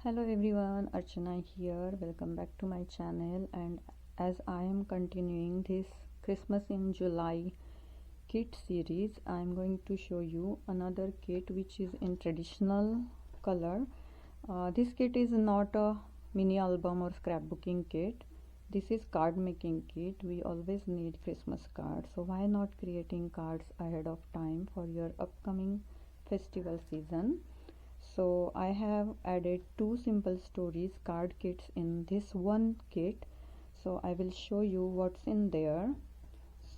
Hello everyone, Archana here. Welcome back to my channel. And as I am continuing this Christmas in July kit series, I am going to show you another kit which is in traditional color. This kit is not a mini album or scrapbooking kit. This is card making kit. We always need Christmas cards, so why not creating cards ahead of time for your upcoming festival season? So I have added two simple stories card kits in this one kit, so I will show you what's in there.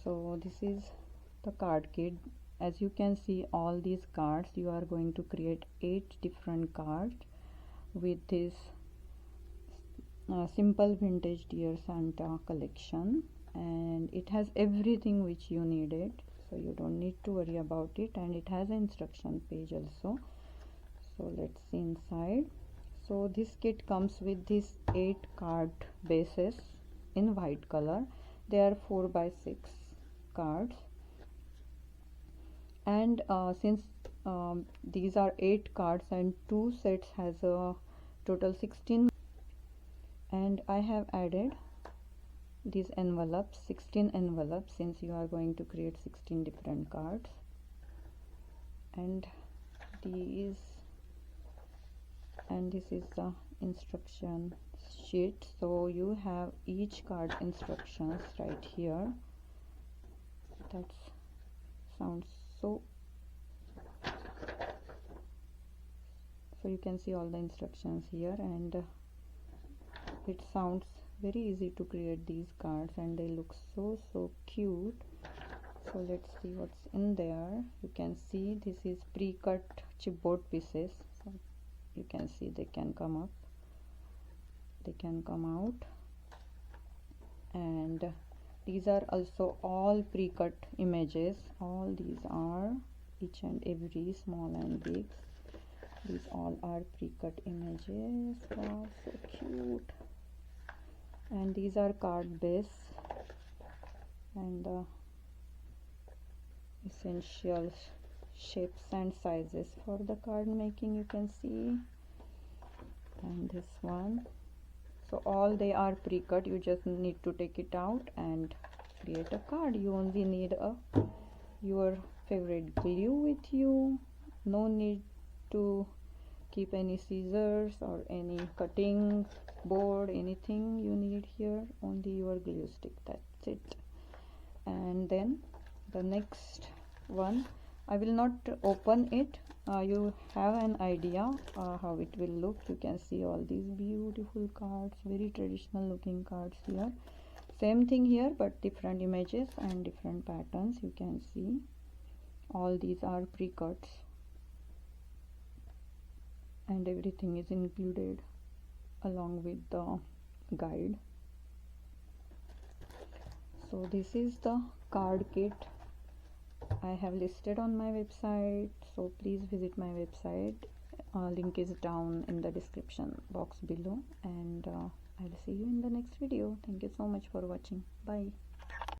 So this is the card kit. As you can see, all these cards, you are going to create 8 different cards with this simple vintage Dear Santa collection, and it has everything which you needed, so you don't need to worry about it. And it has an instruction page also. So let's see inside. So this kit comes with these 8 card bases in white color. They are 4 by 6 cards, and since these are 8 cards and 2 sets has a total 16, and I have added these envelopes, 16 envelopes, since you are going to create 16 different cards. And this is the instruction sheet, so you have each card instructions right here. That sounds so you can see all the instructions here, and it sounds very easy to create these cards, and they look so cute. So let's see what's in there. You can see this is pre-cut chipboard pieces. So you can see they can come up, they can come out, and these are also all pre-cut images. All these are, each and every, small and big, these all are pre-cut images. Wow, so cute. And these are card base and the essential shapes and sizes for the card making, you can see. And this one, so all they are pre-cut. You just need to take it out and create a card. You only need your favorite glue with you. No need to keep any scissors or any cutting board, anything you need here. Only your glue stick, that's it. And then the next one, I will not open it. You have an idea how it will look. You can see all these beautiful cards, very traditional looking cards here. Same thing here, but different images and different patterns. You can see all these are pre-cuts, and everything is included along with the guide. So this is the card kit I have listed on my website, so please visit my website. Link is down in the description box below, and I'll see you in the next video. Thank you so much for watching. Bye.